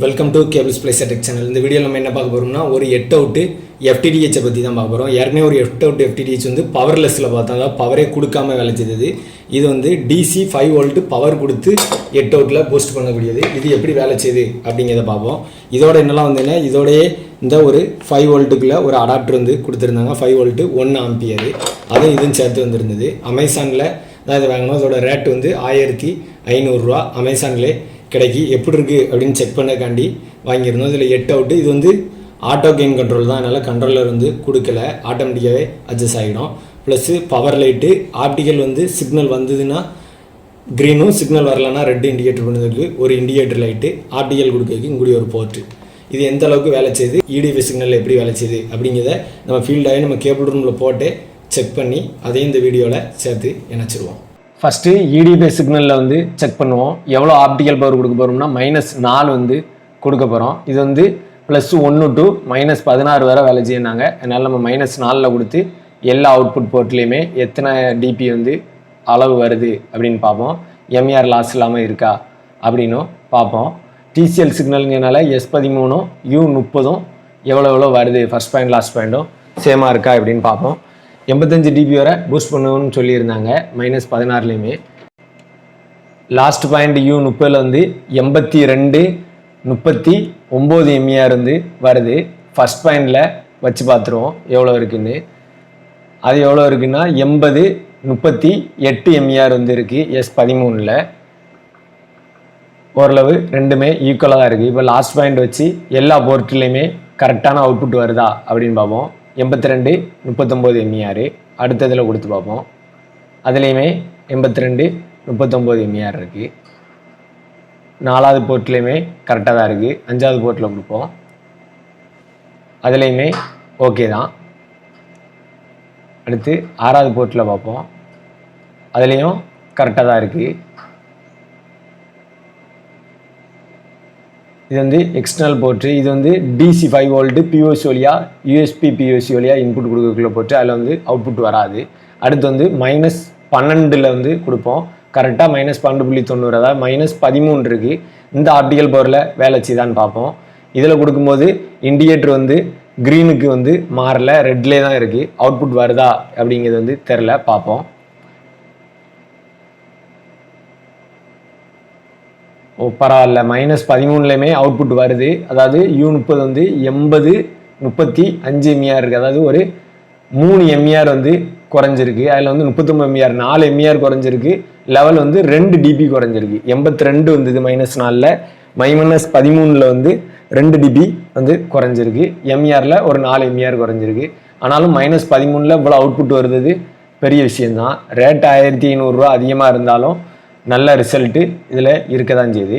Welcome to Splicer Tech channel. இந்த வீடியோவில் நம்ம என்ன பார்க்க போகிறோம்னா ஒரு 8 அவுட்டு FTTH பற்றி தான் பார்க்க போகிறோம். ஏற்கனவே ஒரு 8 அவுட் FTTH வந்து பவர்லெஸ்ஸில் பார்த்தோம், அதாவது பவரே கொடுக்காம வேலை செய்தது. இது வந்து DC 5 வோல்ட் பவர் கொடுத்து 8 அவுட்டில் பூஸ்ட் பண்ணக்கூடியது. இது எப்படி வேலை செய்யுது அப்படிங்கிறத பார்ப்போம். இதோட என்னெல்லாம் வந்துன்னா இதோடையே இந்த ஒரு 5 வோல்ட்டுக்குள்ளே ஒரு அடாப்டர் வந்து கொடுத்துருந்தாங்க. 5 வோல்ட்டு 1 ஆம்பியர் அதுவும் இதுவும் சேர்த்து வந்துருந்தது. அமேசானில் தான் இதை வாங்கணும். அதோட ரேட் வந்து 1500 ரூபா அமேசான்லேயே கிடைக்கி. எப்படி இருக்குது அப்படின்னு செக் பண்ணக்காண்டி வாங்கியிருந்தோம். இதில் 8 அவுட்டு. இது வந்து ஆட்டோ கெயின் கண்ட்ரோல் தான், அதனால் கண்ட்ரோலர் வந்து கொடுக்கல, ஆட்டோமேட்டிக்காகவே அட்ஜஸ்ட் ஆகிடும். ப்ளஸ்ஸு பவர் லைட்டு, ஆப்டிக்கல் வந்து சிக்னல் வந்ததுன்னா க்ரீனும், சிக்னல் வரலன்னா ரெட் இண்டிகேட்டர் பண்ணதுக்கு ஒரு இண்டிகேட்டர் லைட்டு, ஆப்டிக்கல் கொடுக்கறதுக்கு இங்கூடி ஒரு போர்ட்டு. இது எந்த அளவுக்கு வேலை செய்யுது, EDF சிக்னலில் எப்படி வேலை செய்யுது அப்படிங்கிறத நம்ம ஃபீல்டாகி நம்ம கேபிள் ரூமில் போட்டு செக் பண்ணி அதையும் இந்த வீடியோவில் சேர்த்து இணைச்சிருவோம். ஃபஸ்ட்டு EDF சிக்னலில் வந்து செக் பண்ணுவோம். எவ்வளோ ஆப்டிக்கல் பவர் கொடுக்க போகிறோம்னா -4 வந்து கொடுக்க போகிறோம். இது வந்து +1 to -16 வரை வேலை செய்யினாங்க. அதனால் நம்ம -4 கொடுத்து எல்லா அவுட்புட் போர்ட்லேயுமே எத்தனை டிபி வந்து அளவு வருது அப்படின்னு பார்ப்போம். எம்ஆர் லாஸ் இல்லாமல் இருக்கா அப்படின்னும் பார்ப்போம். TCL சிக்னலுங்கிறனால S13 U30 எவ்வளோ வருது, ஃபஸ்ட் பாயிண்ட் லாஸ்ட் பாயிண்ட்டும் சேமாக இருக்கா அப்படின்னு பார்ப்போம். 85 டிபி வரை பூஸ்ட் பண்ணுவோம்னு சொல்லியிருந்தாங்க -16லையுமே. லாஸ்ட் பாயிண்ட் U30 வந்து 82.39 எம்ஏஆர் வந்து வருது. ஃபஸ்ட் பாயிண்டில் வச்சு பார்த்துருவோம் எவ்வளோ இருக்குன்னு. அது எவ்வளோ இருக்குன்னா 80.38 எம்ஏஆர் வந்து இருக்குது S13ல். ஓரளவு ரெண்டுமே ஈக்குவலாக தான் இருக்குது. இப்போ லாஸ்ட் பாயிண்ட் வச்சு எல்லா போர்ட்லேயுமே கரெக்டான அவுட்புட் வருதா அப்படின்னு பார்ப்போம். 82.39 எம்ஏஆர் அடுத்ததில் கொடுத்து பார்ப்போம். அதுலேயுமே 82.39 எம்ஏஆர் இருக்குது. 4வது போர்ட்லேயுமே கரெக்டாக தான் இருக்குது. 5வது போர்ட்டில் கொடுப்போம். அதுலேயுமே ஓகே தான். அடுத்து 6வது போர்ட்டில் பார்ப்போம். அதுலேயும் கரெக்டாக தான் இருக்குது. இது வந்து எக்ஸ்டர்னல் போர்ட்டு. இது வந்து DC 5 வோல்ட்டு POC வழியாக USB POC வழியாக இன்புட் கொடுக்கக்குள்ள போட்டு அதில் வந்து அவுட்புட் வராது. அடுத்து வந்து -12 வந்து கொடுப்போம். கரெக்டாக -12.90, அதாவது -13 இருக்குது. இந்த ஆப்டிக்கல் பவரில் வேலை செய்தான்னு பார்ப்போம். இதில் கொடுக்கும்போது இண்டிகேட்டர் வந்து க்ரீனுக்கு வந்து மாறல, ரெட்லேயே தான் இருக்குது. அவுட்புட் வருதா அப்படிங்கிறது வந்து தெரில, பார்ப்போம். பரவாயில்ல, -13லையுமே அவுட்புட் வருது. அதாவது U30 வந்து 80.35 எம்ஏஆர் இருக்குது. அதாவது ஒரு 3 எம்ஏஆர் வந்து குறைஞ்சிருக்கு. அதில் வந்து 39 எம்ஏஆர் 4 எம்ஏஆர் குறைஞ்சிருக்கு. லெவல் வந்து 2 டிபி குறைஞ்சிருக்கு. 82 வந்தது -4ல், -13ல் வந்து 2 டிபி வந்து குறைஞ்சிருக்கு. எம்ஏஆரில் ஒரு 4 எம்ஏஆர் குறைஞ்சிருக்கு. ஆனாலும் -13ல் இவ்வளோ அவுட்புட் வருது பெரிய விஷயந்தான். ரேட் 1500 ரூபா அதிகமாக இருந்தாலும் நல்ல ரிசல்ட்டு இதில் இருக்க தான் செய்யுது.